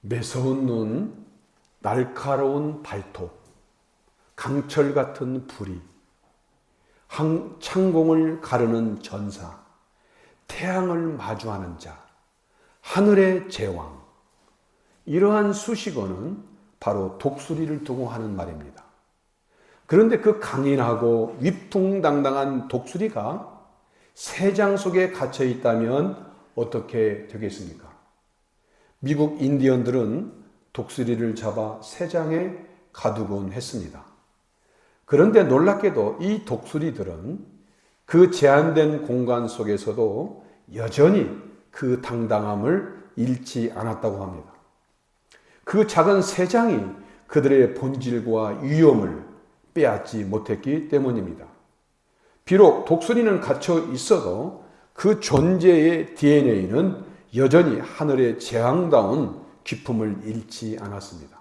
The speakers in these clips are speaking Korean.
매서운 눈, 날카로운 발톱, 강철 같은 불이, 창공을 가르는 전사, 태양을 마주하는 자, 하늘의 제왕. 이러한 수식어는 바로 독수리를 두고 하는 말입니다. 그런데 그 강인하고 위풍당당한 독수리가 새장 속에 갇혀 있다면 어떻게 되겠습니까? 미국 인디언들은 독수리를 잡아 새장에 가두곤 했습니다. 그런데 놀랍게도 이 독수리들은 그 제한된 공간 속에서도 여전히 그 당당함을 잃지 않았다고 합니다. 그 작은 새장이 그들의 본질과 위엄을 빼앗지 못했기 때문입니다. 비록 독수리는 갇혀 있어도 그 존재의 DNA는 여전히 하늘의 재앙다운 기품을 잃지 않았습니다.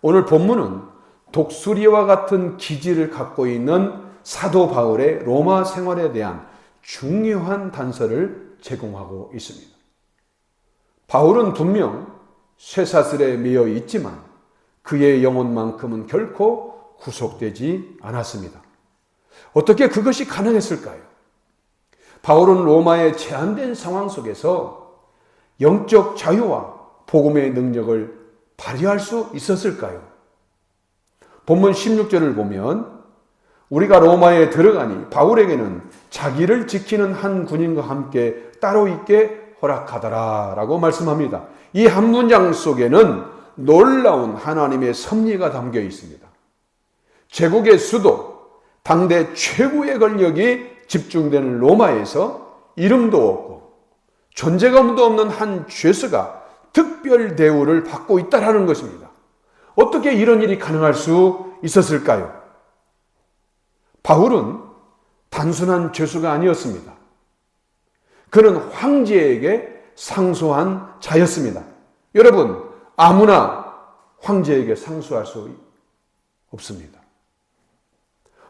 오늘 본문은 독수리와 같은 기질을 갖고 있는 사도 바울의 로마 생활에 대한 중요한 단서를 제공하고 있습니다. 바울은 분명 쇠사슬에 매여 있지만 그의 영혼만큼은 결코 구속되지 않았습니다. 어떻게 그것이 가능했을까요? 바울은 로마의 제한된 상황 속에서 영적 자유와 복음의 능력을 발휘할 수 있었을까요? 본문 16절을 보면 우리가 로마에 들어가니 바울에게는 자기를 지키는 한 군인과 함께 따로 있게 허락하더라 라고 말씀합니다. 이 한 문장 속에는 놀라운 하나님의 섭리가 담겨 있습니다. 제국의 수도, 당대 최고의 권력이 집중되는 로마에서 이름도 없고 존재감도 없는 한 죄수가 특별 대우를 받고 있다는 것입니다. 어떻게 이런 일이 가능할 수 있었을까요? 바울은 단순한 죄수가 아니었습니다. 그는 황제에게 상소한 자였습니다. 여러분, 아무나 황제에게 상소할 수 없습니다.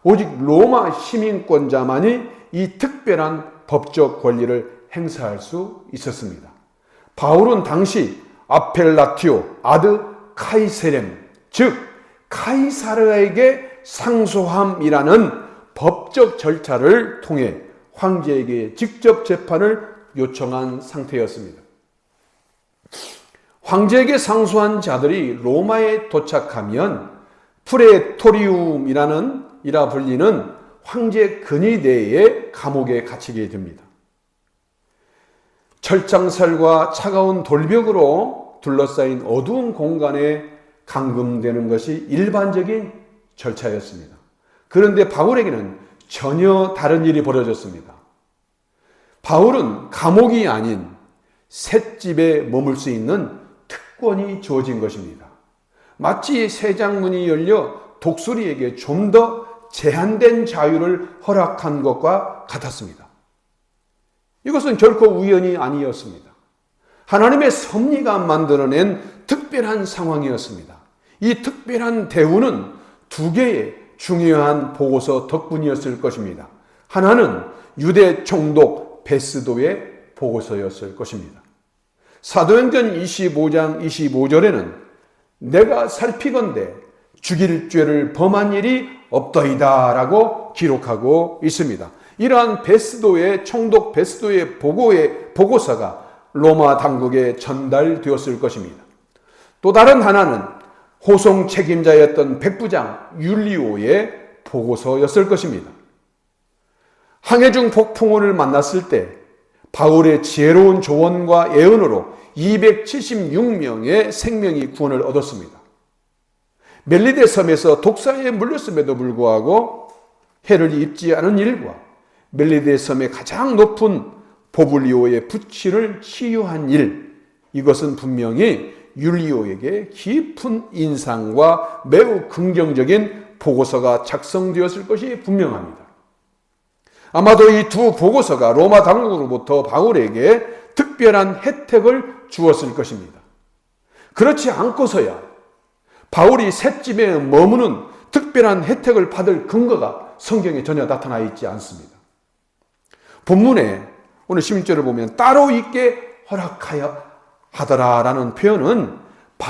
오직 로마 시민권자만이 이 특별한 법적 권리를 행사할 수 있었습니다. 바울은 당시 아펠라티오 아드 카이세렘, 즉 카이사르에게 상소함이라는 법적 절차를 통해 황제에게 직접 재판을 요청한 상태였습니다. 황제에게 상소한 자들이 로마에 도착하면 프레토리움이라 불리는 황제 근위대의 감옥에 갇히게 됩니다. 철장살과 차가운 돌벽으로 둘러싸인 어두운 공간에 감금되는 것이 일반적인 절차였습니다. 그런데 바울에게는 전혀 다른 일이 벌어졌습니다. 바울은 감옥이 아닌 셋집에 머물 수 있는 특권이 주어진 것입니다. 마치 새장문이 열려 독수리에게 좀 더 제한된 자유를 허락한 것과 같았습니다. 이것은 결코 우연이 아니었습니다. 하나님의 섭리가 만들어낸 특별한 상황이었습니다. 이 특별한 대우는 두 개의 중요한 보고서 덕분이었을 것입니다. 하나는 유대 총독 베스도의 보고서였을 것입니다. 사도행전 25장 25절에는 내가 살피건대 죽일 죄를 범한 일이 없더이다 라고 기록하고 있습니다. 이러한 베스도의 총독 베스도의 보고서가 로마 당국에 전달되었을 것입니다. 또 다른 하나는 호송 책임자였던 백부장 율리오의 보고서였을 것입니다. 항해 중 폭풍우를 만났을 때 바울의 지혜로운 조언과 예언으로 276명의 생명이 구원을 얻었습니다. 멜리데 섬에서 독사에 물렸음에도 불구하고 해를 입지 않은 일과 멜리데 섬의 가장 높은 보블리오의 부치를 치유한 일, 이것은 분명히 율리오에게 깊은 인상과 매우 긍정적인 보고서가 작성되었을 것이 분명합니다. 아마도 이 두 보고서가 로마 당국으로부터 바울에게 특별한 혜택을 주었을 것입니다. 그렇지 않고서야 바울이 셋집에 머무는 특별한 혜택을 받을 근거가 성경에 전혀 나타나 있지 않습니다. 본문에 오늘 16절을 보면 따로 있게 허락하여 하더라라는 표현은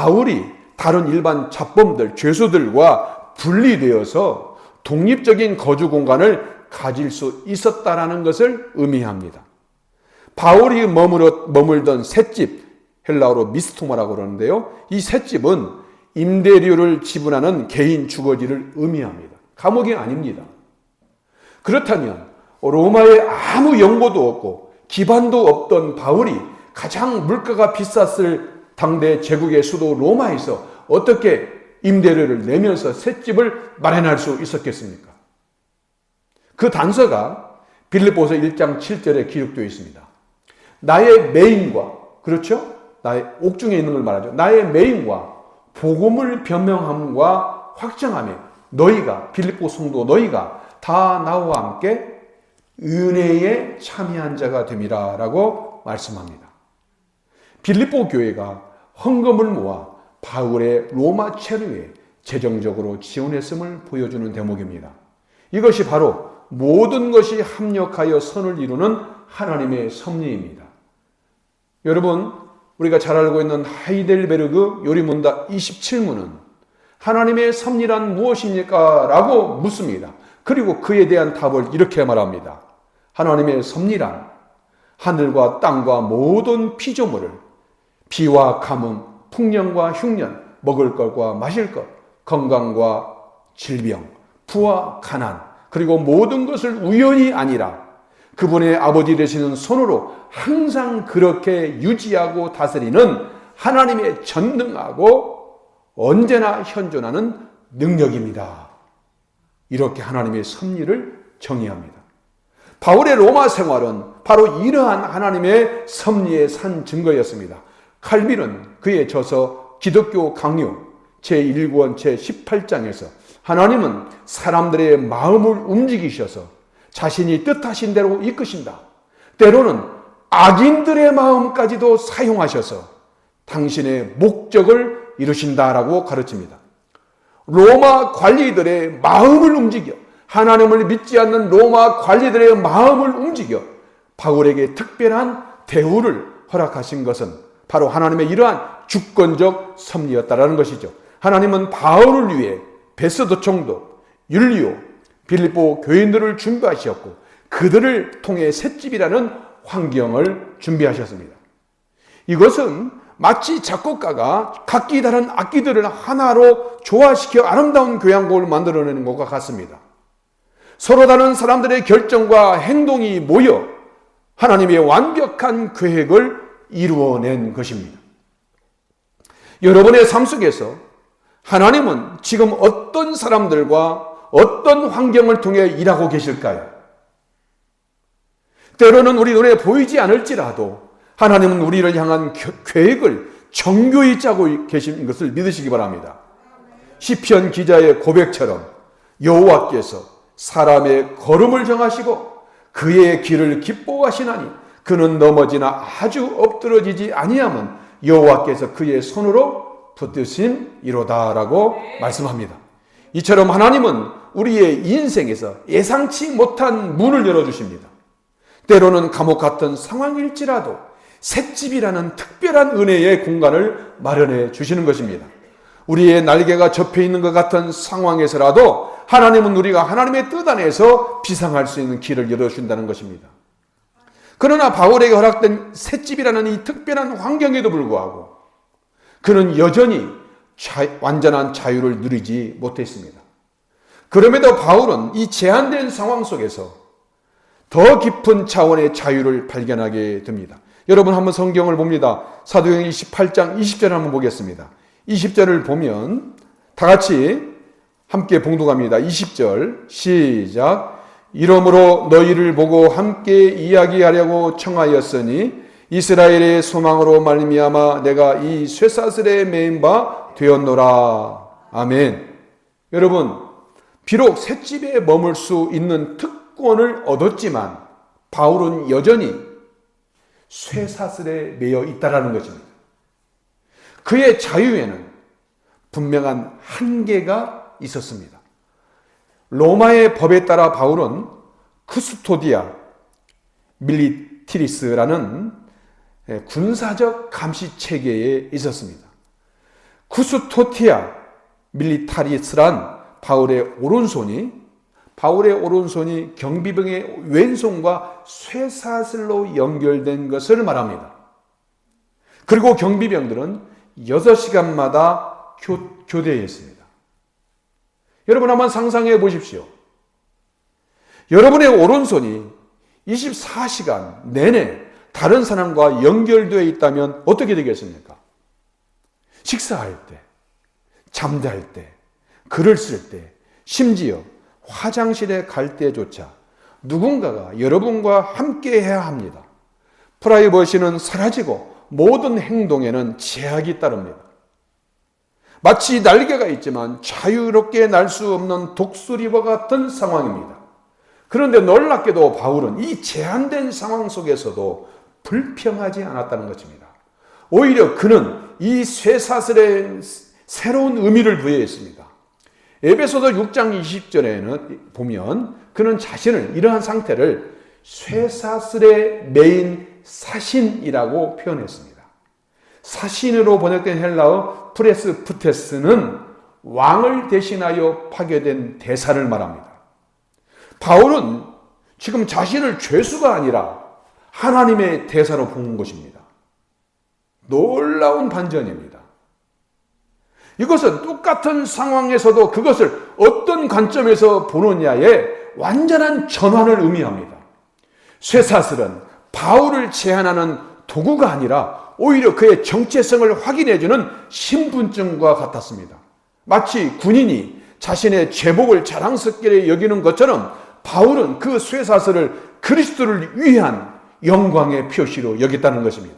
바울이 다른 일반 잡범들, 죄수들과 분리되어서 독립적인 거주 공간을 가질 수 있었다라는 것을 의미합니다. 바울이 머물던 셋집, 헬라어로 미스토마라고 그러는데요. 이 셋집은 임대료를 지불하는 개인 주거지를 의미합니다. 감옥이 아닙니다. 그렇다면 로마에 아무 연고도 없고 기반도 없던 바울이 가장 물가가 비쌌을 당대 제국의 수도 로마에서 어떻게 임대료를 내면서 셋집을 마련할 수 있었겠습니까? 그 단서가 빌립보서 1장 7절에 기록되어 있습니다. 나의 매임과, 그렇죠? 나의 옥중에 있는 걸 말하죠. 나의 매임과 복음을 변명함과 확정함에 너희가, 빌립보 성도 너희가 다 나와 함께 은혜에 참여한 자가 됨이라 라고 말씀합니다. 빌립보 교회가 헌금을 모아 바울의 로마 체류에 재정적으로 지원했음을 보여주는 대목입니다. 이것이 바로 모든 것이 합력하여 선을 이루는 하나님의 섭리입니다. 여러분, 우리가 잘 알고 있는 하이델베르그 요리문답 27문은 하나님의 섭리란 무엇입니까? 라고 묻습니다. 그리고 그에 대한 답을 이렇게 말합니다. 하나님의 섭리란 하늘과 땅과 모든 피조물을 비와 가뭄, 풍년과 흉년, 먹을 것과 마실 것, 건강과 질병, 부와 가난, 그리고 모든 것을 우연이 아니라 그분의 아버지 되시는 손으로 항상 그렇게 유지하고 다스리는 하나님의 전능하고 언제나 현존하는 능력입니다. 이렇게 하나님의 섭리를 정의합니다. 바울의 로마 생활은 바로 이러한 하나님의 섭리의 산 증거였습니다. 칼빈은 그의 저서 기독교 강요 제1권 제18장에서 하나님은 사람들의 마음을 움직이셔서 자신이 뜻하신 대로 이끄신다. 때로는 악인들의 마음까지도 사용하셔서 당신의 목적을 이루신다라고 가르칩니다. 로마 관리들의 마음을 움직여, 하나님을 믿지 않는 로마 관리들의 마음을 움직여 바울에게 특별한 대우를 허락하신 것은 바로 하나님의 이러한 주권적 섭리였다라는 것이죠. 하나님은 바울을 위해 베스도 총독, 율리오, 빌립보 교인들을 준비하셨고 그들을 통해 셋집이라는 환경을 준비하셨습니다. 이것은 마치 작곡가가 각기 다른 악기들을 하나로 조화시켜 아름다운 교향곡을 만들어내는 것과 같습니다. 서로 다른 사람들의 결정과 행동이 모여 하나님의 완벽한 계획을 이루어낸 것입니다. 여러분의 삶 속에서 하나님은 지금 어떤 사람들과 어떤 환경을 통해 일하고 계실까요? 때로는 우리 눈에 보이지 않을지라도 하나님은 우리를 향한 계획을 정교히 짜고 계신 것을 믿으시기 바랍니다. 시편 기자의 고백처럼 여호와께서 사람의 걸음을 정하시고 그의 길을 기뻐하시나니 그는 넘어지나 아주 엎드러지지 아니함은 여호와께서 그의 손으로 붙드심이로다라고 말씀합니다. 이처럼 하나님은 우리의 인생에서 예상치 못한 문을 열어주십니다. 때로는 감옥 같은 상황일지라도 셋집이라는 특별한 은혜의 공간을 마련해 주시는 것입니다. 우리의 날개가 접혀 있는 것 같은 상황에서라도 하나님은 우리가 하나님의 뜻 안에서 비상할 수 있는 길을 열어준다는 것입니다. 그러나 바울에게 허락된 셋집이라는 이 특별한 환경에도 불구하고 그는 여전히 완전한 자유를 누리지 못했습니다. 그럼에도 바울은 이 제한된 상황 속에서 더 깊은 차원의 자유를 발견하게 됩니다. 여러분 한번 성경을 봅니다. 사도행전 28장 20절을 한번 보겠습니다. 20절을 보면 다 같이 함께 봉독합니다. 20절 시작. 이러므로 너희를 보고 함께 이야기하려고 청하였으니 이스라엘의 소망으로 말미암아 내가 이 쇠사슬에 매인 바 되었노라. 아멘. 여러분, 비록 셋집에 머물 수 있는 특권을 얻었지만 바울은 여전히 쇠사슬에 매여 있다라는 것입니다. 그의 자유에는 분명한 한계가 있었습니다. 로마의 법에 따라 바울은 크스토디아 밀리티리스라는 군사적 감시 체계에 있었습니다. 쿠스토티아 밀리타리스란 바울의 오른손이 경비병의 왼손과 쇠사슬로 연결된 것을 말합니다. 그리고 경비병들은 6시간마다 교대했습니다. 여러분 한번 상상해 보십시오. 여러분의 오른손이 24시간 내내 다른 사람과 연결되어 있다면 어떻게 되겠습니까? 식사할 때, 잠잘 때, 글을 쓸 때, 심지어 화장실에 갈 때조차 누군가가 여러분과 함께 해야 합니다. 프라이버시는 사라지고 모든 행동에는 제약이 따릅니다. 마치 날개가 있지만 자유롭게 날 수 없는 독수리와 같은 상황입니다. 그런데 놀랍게도 바울은 이 제한된 상황 속에서도 불평하지 않았다는 것입니다. 오히려 그는 이 쇠사슬에 새로운 의미를 부여했습니다. 에베소서 6장 20절에는 보면 그는 자신을 이러한 상태를 쇠사슬에 매인 사신이라고 표현했습니다. 사신으로 번역된 헬라어 프레스푸테스는 왕을 대신하여 파괴된 대사를 말합니다. 바울은 지금 자신을 죄수가 아니라 하나님의 대사로 본 것입니다. 놀라운 반전입니다. 이것은 똑같은 상황에서도 그것을 어떤 관점에서 보느냐에 완전한 전환을 의미합니다. 쇠사슬은 바울을 제한하는 도구가 아니라 오히려 그의 정체성을 확인해주는 신분증과 같았습니다. 마치 군인이 자신의 제복을 자랑스럽게 여기는 것처럼 바울은 그 쇠사슬을 그리스도를 위한 영광의 표시로 여겼다는 것입니다.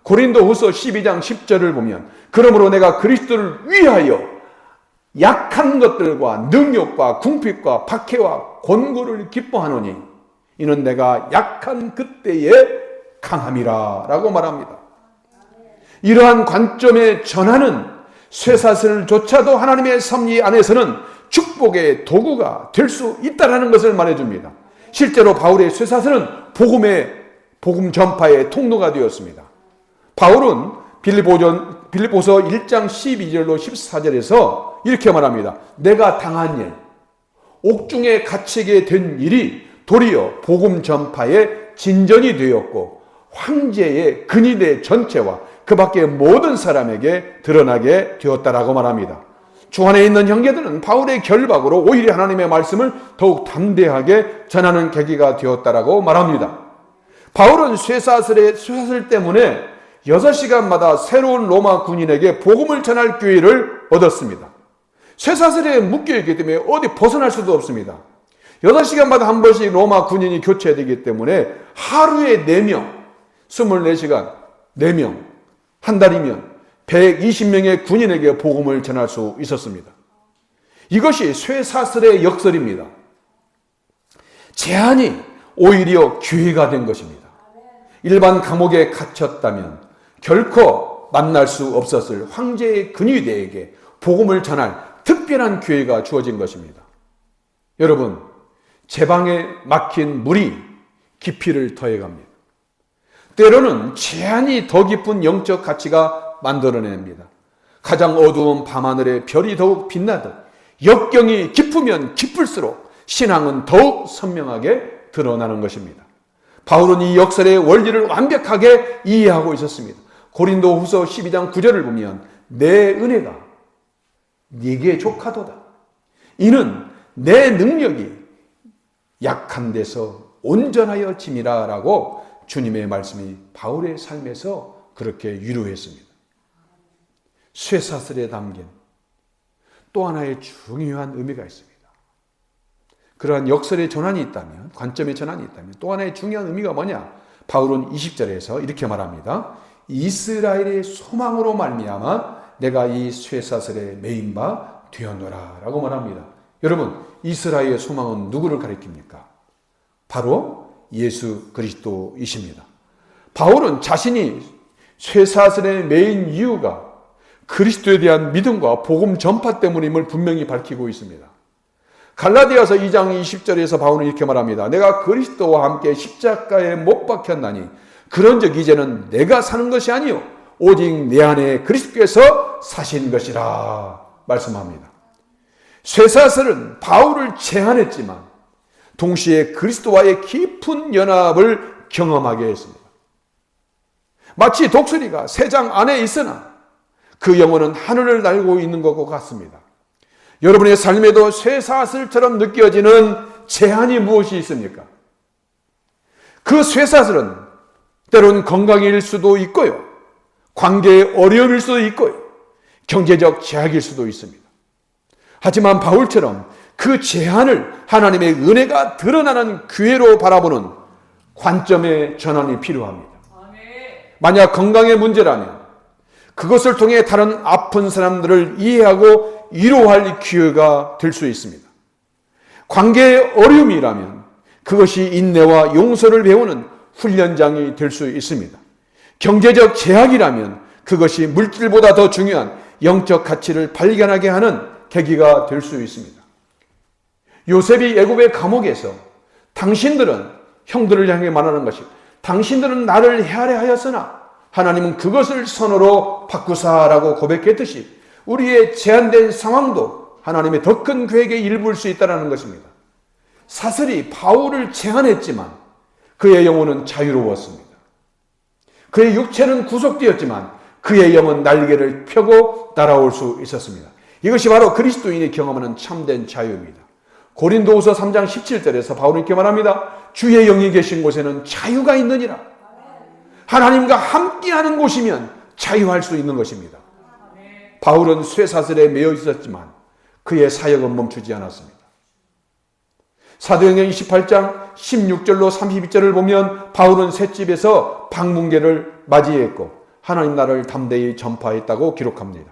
고린도후서 12장 10절을 보면 그러므로 내가 그리스도를 위하여 약한 것들과 능욕과 궁핍과 박해와 권고를 기뻐하노니 이는 내가 약한 그때에 강함이라 라고 말합니다. 이러한 관점의 전환은 쇠사슬조차도 하나님의 섭리 안에서는 축복의 도구가 될 수 있다는 것을 말해줍니다. 실제로 바울의 쇠사슬은 복음 전파의 통로가 되었습니다. 바울은 빌립보서 1장 12절로 14절에서 이렇게 말합니다. 내가 당한 일, 옥중에 갇히게 된 일이 도리어 복음 전파의 진전이 되었고 황제의 근위대 전체와 그 밖의 모든 사람에게 드러나게 되었다라고 말합니다. 주 안에 있는 형제들은 바울의 결박으로 오히려 하나님의 말씀을 더욱 담대하게 전하는 계기가 되었다라고 말합니다. 바울은 쇠사슬 때문에 6시간마다 새로운 로마 군인에게 복음을 전할 기회를 얻었습니다. 쇠사슬에 묶여있기 때문에 어디 벗어날 수도 없습니다. 6시간마다 한 번씩 로마 군인이 교체되기 때문에 하루에 4명, 24시간 4명, 한 달이면 120명의 군인에게 복음을 전할 수 있었습니다. 이것이 쇠사슬의 역설입니다. 제한이 오히려 기회가 된 것입니다. 일반 감옥에 갇혔다면 결코 만날 수 없었을 황제의 근위대에게 복음을 전할 특별한 기회가 주어진 것입니다. 여러분, 제 방에 막힌 물이 깊이를 더해갑니다. 때로는 제한이 더 깊은 영적 가치가 만들어냅니다. 가장 어두운 밤하늘에 별이 더욱 빛나듯 역경이 깊으면 깊을수록 신앙은 더욱 선명하게 드러나는 것입니다. 바울은 이 역설의 원리를 완벽하게 이해하고 있었습니다. 고린도후서 12장 9절을 보면 내 은혜가 네게 족하도다. 이는 내 능력이 약한 데서 온전하여 짐이라 라고 주님의 말씀이 바울의 삶에서 그렇게 위로했습니다. 쇠사슬에 담긴 또 하나의 중요한 의미가 있습니다. 그러한 역설의 전환이 있다면, 관점의 전환이 있다면 또 하나의 중요한 의미가 뭐냐? 바울은 20절에서 이렇게 말합니다. 이스라엘의 소망으로 말미암아 내가 이 쇠사슬에 매인 바 되었노라 라고 말합니다. 여러분, 이스라엘의 소망은 누구를 가리킵니까? 바로 예수 그리스도이십니다. 바울은 자신이 쇠사슬에 매인 이유가 그리스도에 대한 믿음과 복음 전파 때문임을 분명히 밝히고 있습니다. 갈라디아서 2장 20절에서 바울은 이렇게 말합니다. 내가 그리스도와 함께 십자가에 못 박혔나니 그런즉 이제는 내가 사는 것이 아니요 오직 내 안에 그리스도께서 사신 것이라 말씀합니다. 쇠사슬은 바울을 제한했지만 동시에 그리스도와의 깊은 연합을 경험하게 했습니다. 마치 독수리가 새장 안에 있으나 그 영혼은 하늘을 날고 있는 것과 같습니다. 여러분의 삶에도 쇠사슬처럼 느껴지는 제한이 무엇이 있습니까? 그 쇠사슬은 때론 건강일 수도 있고요, 관계의 어려움일 수도 있고요, 경제적 제약일 수도 있습니다. 하지만 바울처럼 그 제한을 하나님의 은혜가 드러나는 기회로 바라보는 관점의 전환이 필요합니다. 만약 건강의 문제라면 그것을 통해 다른 아픈 사람들을 이해하고 위로할 기회가 될 수 있습니다. 관계의 어려움이라면 그것이 인내와 용서를 배우는 훈련장이 될 수 있습니다. 경제적 제약이라면 그것이 물질보다 더 중요한 영적 가치를 발견하게 하는 계기가 될 수 있습니다. 요셉이 애굽의 감옥에서 당신들은 형들을 향해 말하는 것이 당신들은 나를 헤아려하였으나 하나님은 그것을 선으로 바꾸사라고 고백했듯이 우리의 제한된 상황도 하나님의 더 큰 계획의 일부일 수 있다는 것입니다. 사슬이 바울을 제한했지만 그의 영혼은 자유로웠습니다. 그의 육체는 구속되었지만 그의 영은 날개를 펴고 날아올 수 있었습니다. 이것이 바로 그리스도인이 경험하는 참된 자유입니다. 고린도후서 3장 17절에서 바울은 이렇게 말합니다. 주의 영이 계신 곳에는 자유가 있느니라. 하나님과 함께하는 곳이면 자유할 수 있는 것입니다. 바울은 쇠사슬에 매여 있었지만 그의 사역은 멈추지 않았습니다. 사도행전 28장 16절로 32절을 보면 바울은 셋집에서 방문객을 맞이했고 하나님 나라를 담대히 전파했다고 기록합니다.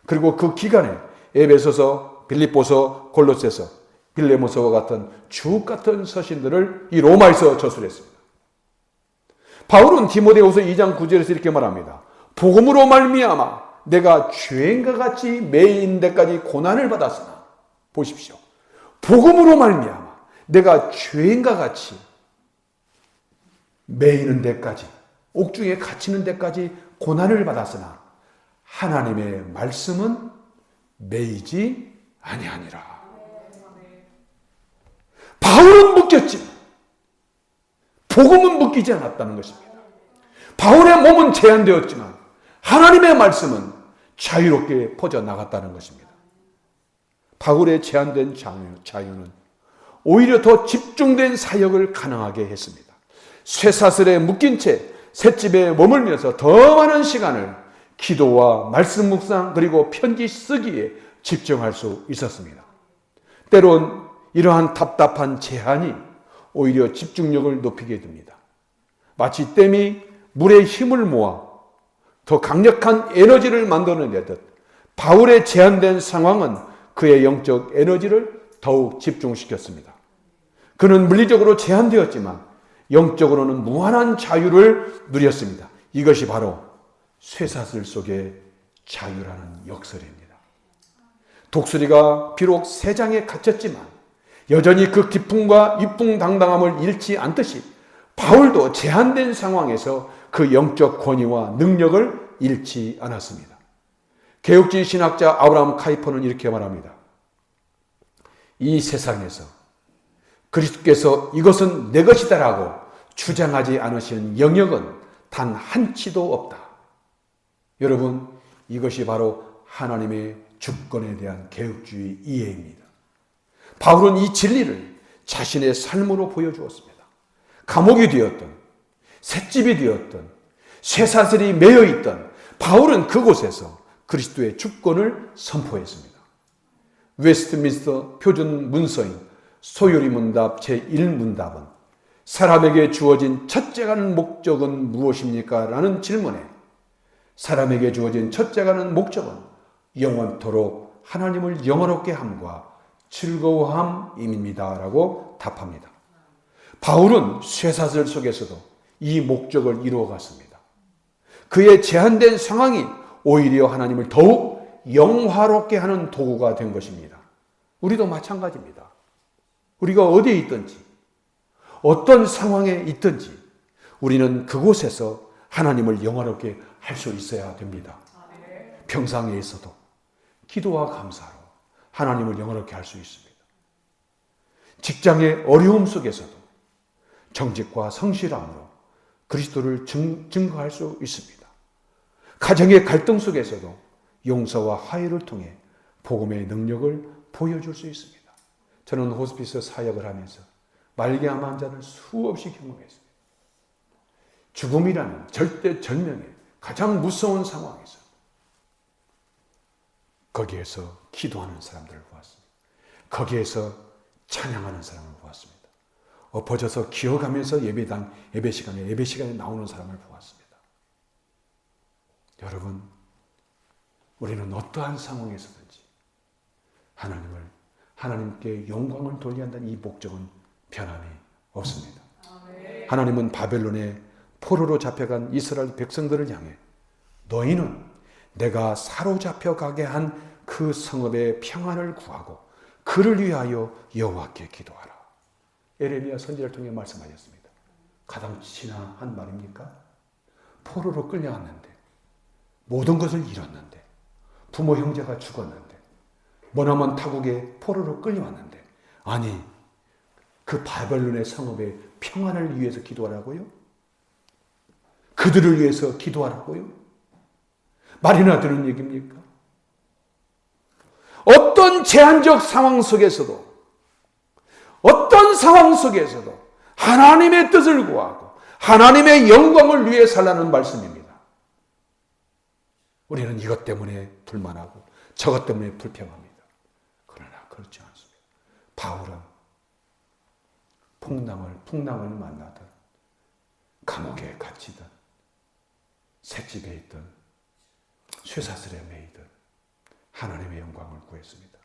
그리고 그 기간에 에베소서, 빌립보서, 골로새서, 빌레모서와 같은 주옥 같은 서신들을 이 로마에서 저술했습니다. 바울은 디모데후서 2장 9절에서 이렇게 말합니다. 복음으로 말미암아 내가 죄인과 같이 매인 데까지 고난을 받았으나 보십시오. 복음으로 말미암아 내가 죄인과 같이 매이는 데까지 옥중에 갇히는 데까지 고난을 받았으나 하나님의 말씀은 매이지 아니하니라. 바울은 묶였지만 복음은 묶이지 않았다는 것입니다. 바울의 몸은 제한되었지만 하나님의 말씀은 자유롭게 퍼져나갔다는 것입니다. 바울의 제한된 자유는 오히려 더 집중된 사역을 가능하게 했습니다. 쇠사슬에 묶인 채 셋집에 머물면서 더 많은 시간을 기도와 말씀 묵상 그리고 편지 쓰기에 집중할 수 있었습니다. 때론 이러한 답답한 제한이 오히려 집중력을 높이게 됩니다. 마치 댐이 물에 힘을 모아 더 강력한 에너지를 만들어내듯 바울의 제한된 상황은 그의 영적 에너지를 더욱 집중시켰습니다. 그는 물리적으로 제한되었지만 영적으로는 무한한 자유를 누렸습니다. 이것이 바로 쇠사슬 속의 자유라는 역설입니다. 독수리가 비록 새장에 갇혔지만 여전히 그 기쁨과 위풍당당함을 잃지 않듯이 바울도 제한된 상황에서 그 영적 권위와 능력을 잃지 않았습니다. 개혁주의 신학자 아브라함 카이퍼는 이렇게 말합니다. 이 세상에서 그리스도께서 이것은 내 것이다라고 주장하지 않으신 영역은 단 한치도 없다. 여러분, 이것이 바로 하나님의 주권에 대한 개혁주의 이해입니다. 바울은 이 진리를 자신의 삶으로 보여주었습니다. 감옥이 되었던, 셋집이 되었던, 쇠사슬이 매여있던 바울은 그곳에서 그리스도의 주권을 선포했습니다. 웨스트민스터 표준 문서인 소요리 문답 제1문답은 사람에게 주어진 첫째가는 목적은 무엇입니까? 라는 질문에 사람에게 주어진 첫째가는 목적은 영원토록 하나님을 영원롭게 함과 즐거워함입니다. 라고 답합니다. 바울은 쇠사슬 속에서도 이 목적을 이루어갔습니다. 그의 제한된 상황이 오히려 하나님을 더욱 영화롭게 하는 도구가 된 것입니다. 우리도 마찬가지입니다. 우리가 어디에 있든지 어떤 상황에 있든지 우리는 그곳에서 하나님을 영화롭게 할 수 있어야 됩니다. 병상에 있어도 기도와 감사로 하나님을 영화롭게 할 수 있습니다. 직장의 어려움 속에서도 정직과 성실함으로 그리스도를 증거할 수 있습니다. 가정의 갈등 속에서도 용서와 화해를 통해 복음의 능력을 보여줄 수 있습니다. 저는 호스피스 사역을 하면서 말기암 환자를 수없이 경험했습니다. 죽음이라는 절대절명의 가장 무서운 상황에서 거기에서 기도하는 사람들을 보았습니다. 거기에서 찬양하는 사람을 보았습니다. 엎어져서 기어가면서 예배 시간에 나오는 사람을 보았습니다. 여러분, 우리는 어떠한 상황에서든지 하나님께 영광을 돌려야 한다는 이 목적은 변함이 없습니다. 하나님은 바벨론의 포로로 잡혀간 이스라엘 백성들을 향해 너희는 내가 사로잡혀 가게 한 그 성읍의 평안을 구하고 그를 위하여 여호와께 기도하라. 에레미야 선지자를 통해 말씀하셨습니다. 가장 지나한 말입니까? 포로로 끌려왔는데 모든 것을 잃었는데 부모 형제가 죽었는데 머나먼 타국에 포로로 끌려왔는데 아니 그 바벨론의 성읍의 평안을 위해서 기도하라고요? 그들을 위해서 기도하라고요? 말이나 되는 얘기입니까? 어떤 제한적 상황 속에서도 어떤 상황 속에서도 하나님의 뜻을 구하고 하나님의 영광을 위해 살라는 말씀입니다. 우리는 이것 때문에 불만하고 저것 때문에 불평합니다. 그러나 그렇지 않습니다. 바울은 풍랑을 만나든 감옥에 갇히든 셋집에 있든 쇠사슬에 매이든 하나님의 영광을 구했습니다.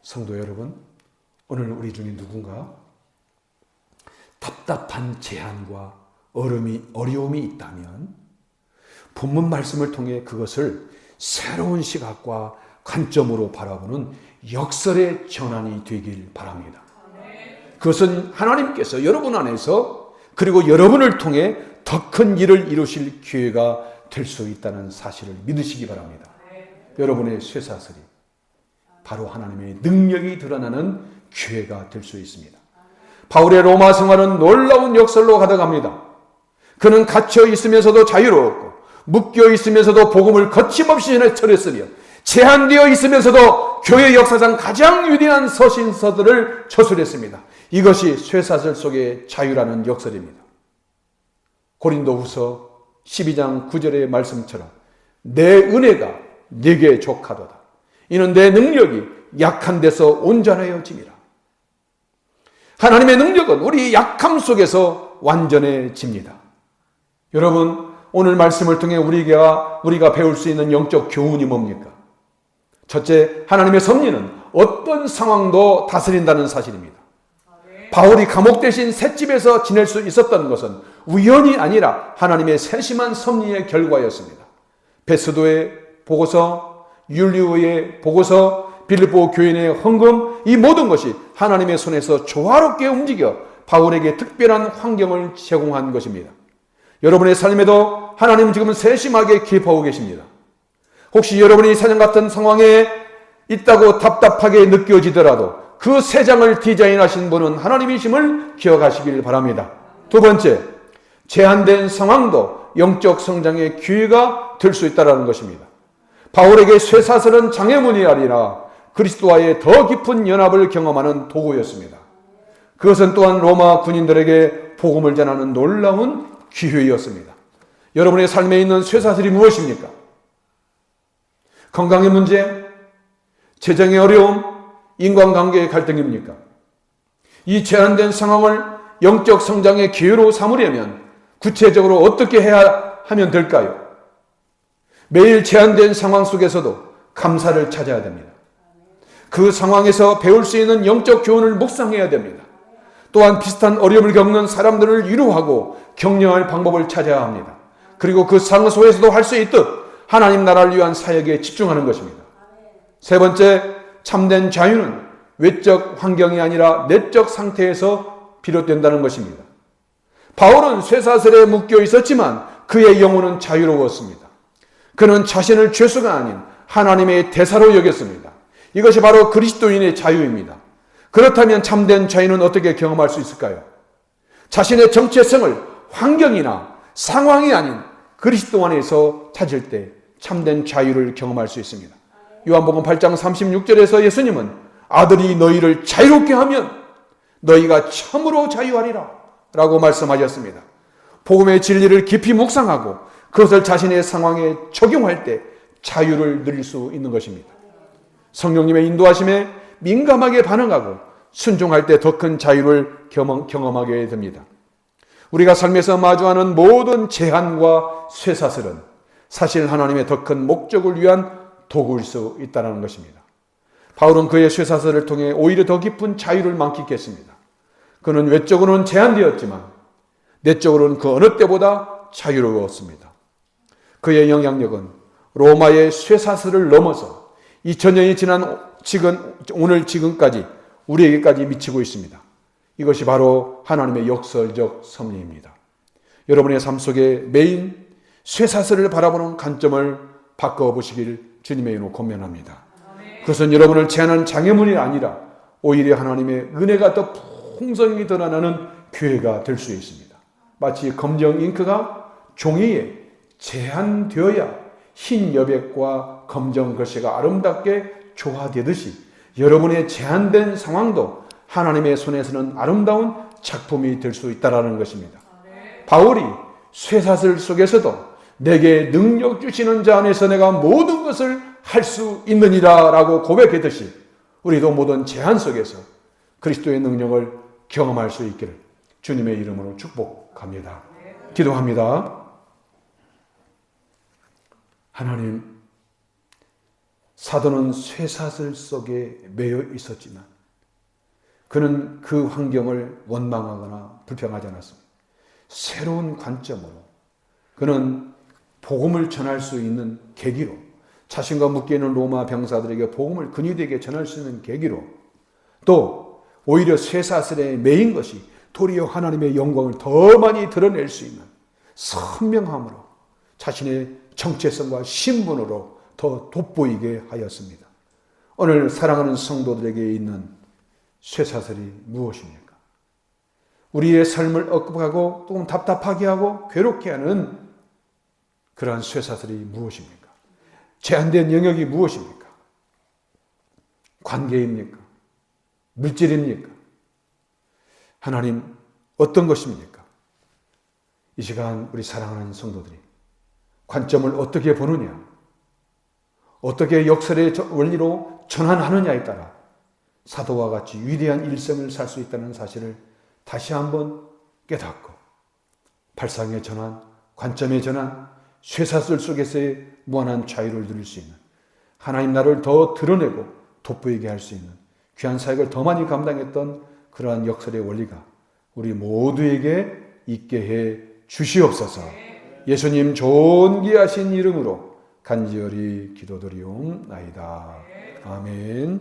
성도 여러분, 오늘 우리 중에 누군가 답답한 제한과 어려움이 있다면 본문 말씀을 통해 그것을 새로운 시각과 관점으로 바라보는 역설의 전환이 되길 바랍니다. 그것은 하나님께서 여러분 안에서 그리고 여러분을 통해 더 큰 일을 이루실 기회가 될 수 있다는 사실을 믿으시기 바랍니다. 여러분의 쇠사슬이 바로 하나님의 능력이 드러나는 기회가 될 수 있습니다. 바울의 로마 생활은 놀라운 역설로 가득합니다. 그는 갇혀 있으면서도 자유로웠고 묶여 있으면서도 복음을 거침없이 전했으며 제한되어 있으면서도 교회 역사상 가장 위대한 서신서들을 저술했습니다. 이것이 쇠사슬 속의 자유라는 역설입니다. 고린도후서 12장 9절의 말씀처럼 내 은혜가 네게 족하도다. 이는 내 능력이 약한 데서 온전하여짐이라. 하나님의 능력은 우리 약함 속에서 완전해집니다. 여러분, 오늘 말씀을 통해 우리가 배울 수 있는 영적 교훈이 뭡니까? 첫째, 하나님의 섭리는 어떤 상황도 다스린다는 사실입니다. 바울이 감옥 대신 셋집에서 지낼 수 있었던 것은 우연이 아니라 하나님의 세심한 섭리의 결과였습니다. 베스도의 보고서, 율리오의 보고서, 빌립보 교인의 헌금, 이 모든 것이 하나님의 손에서 조화롭게 움직여 바울에게 특별한 환경을 제공한 것입니다. 여러분의 삶에도 하나님은 지금은 세심하게 개입하고 계십니다. 혹시 여러분이 사장 같은 상황에 있다고 답답하게 느껴지더라도 그 세 장을 디자인하신 분은 하나님이심을 기억하시길 바랍니다. 두 번째, 제한된 상황도 영적 성장의 기회가 될 수 있다는 것입니다. 바울에게 쇠사슬은 장애물이 아니라 그리스도와의 더 깊은 연합을 경험하는 도구였습니다. 그것은 또한 로마 군인들에게 복음을 전하는 놀라운 기회였습니다. 여러분의 삶에 있는 쇠사슬이 무엇입니까? 건강의 문제, 재정의 어려움, 인간관계의 갈등입니까? 이 제한된 상황을 영적 성장의 기회로 삼으려면 구체적으로 어떻게 해야 하면 될까요? 매일 제한된 상황 속에서도 감사를 찾아야 됩니다. 그 상황에서 배울 수 있는 영적 교훈을 묵상해야 됩니다. 또한 비슷한 어려움을 겪는 사람들을 위로하고 격려할 방법을 찾아야 합니다. 그리고 그 상소에서도 할 수 있듯 하나님 나라를 위한 사역에 집중하는 것입니다. 세 번째, 참된 자유는 외적 환경이 아니라 내적 상태에서 비롯된다는 것입니다. 바울은 쇠사슬에 묶여 있었지만 그의 영혼은 자유로웠습니다. 그는 자신을 죄수가 아닌 하나님의 대사로 여겼습니다. 이것이 바로 그리스도인의 자유입니다. 그렇다면 참된 자유는 어떻게 경험할 수 있을까요? 자신의 정체성을 환경이나 상황이 아닌 그리스도 안에서 찾을 때 참된 자유를 경험할 수 있습니다. 요한복음 8장 36절에서 예수님은 아들이 너희를 자유롭게 하면 너희가 참으로 자유하리라 라고 말씀하셨습니다. 복음의 진리를 깊이 묵상하고 그것을 자신의 상황에 적용할 때 자유를 누릴 수 있는 것입니다. 성령님의 인도하심에 민감하게 반응하고 순종할 때 더 큰 자유를 경험하게 됩니다. 우리가 삶에서 마주하는 모든 제한과 쇠사슬은 사실 하나님의 더 큰 목적을 위한 도구일 수 있다는 것입니다. 바울은 그의 쇠사슬을 통해 오히려 더 깊은 자유를 만끽했습니다. 그는 외적으로는 제한되었지만 내적으로는 그 어느 때보다 자유로웠습니다. 그의 영향력은 로마의 쇠사슬을 넘어서 2000년이 지난 오늘 지금까지 우리에게까지 미치고 있습니다. 이것이 바로 하나님의 역설적 섭리입니다. 여러분의 삶 속에 메인 쇠사슬을 바라보는 관점을 바꿔보시길 주님의 이름으로 권면합니다. 그것은 여러분을 제한하는 장애물이 아니라 오히려 하나님의 은혜가 더 풍성히 드러나는 교회가 될 수 있습니다. 마치 검정 잉크가 종이에 제한되어야 흰 여백과 검정 글씨가 아름답게 조화되듯이 여러분의 제한된 상황도 하나님의 손에서는 아름다운 작품이 될 수 있다는 것입니다. 바울이 쇠사슬 속에서도 내게 능력 주시는 자 안에서 내가 모든 것을 할 수 있느니라 라고 고백했듯이 우리도 모든 제한 속에서 그리스도의 능력을 경험할 수 있기를 주님의 이름으로 축복합니다. 기도합니다. 하나님, 사도는 쇠사슬 속에 매여 있었지만 그는 그 환경을 원망하거나 불평하지 않았습니다. 새로운 관점으로 그는 복음을 전할 수 있는 계기로, 자신과 묶여있는 로마 병사들에게 복음을 근위되게 전할 수 있는 계기로, 또 오히려 쇠사슬에 매인 것이 도리어 하나님의 영광을 더 많이 드러낼 수 있는 선명함으로 자신의 정체성과 신분으로 더 돋보이게 하였습니다. 오늘 사랑하는 성도들에게 있는 쇠사슬이 무엇입니까? 우리의 삶을 억압하고 조금 답답하게 하고 괴롭게 하는 그러한 쇠사슬이 무엇입니까? 제한된 영역이 무엇입니까? 관계입니까? 물질입니까? 하나님, 어떤 것입니까? 이 시간 우리 사랑하는 성도들이 관점을 어떻게 보느냐, 어떻게 역설의 원리로 전환하느냐에 따라 사도와 같이 위대한 일생을 살 수 있다는 사실을 다시 한번 깨닫고 발상의 전환, 관점의 전환, 쇠사슬 속에서의 무한한 자유를 누릴 수 있는, 하나님 나를 더 드러내고 돋보이게 할 수 있는 귀한 사역을 더 많이 감당했던 그러한 역설의 원리가 우리 모두에게 있게 해 주시옵소서. 예수님 존귀하신 이름으로 간절히 기도드리옵나이다. 아멘.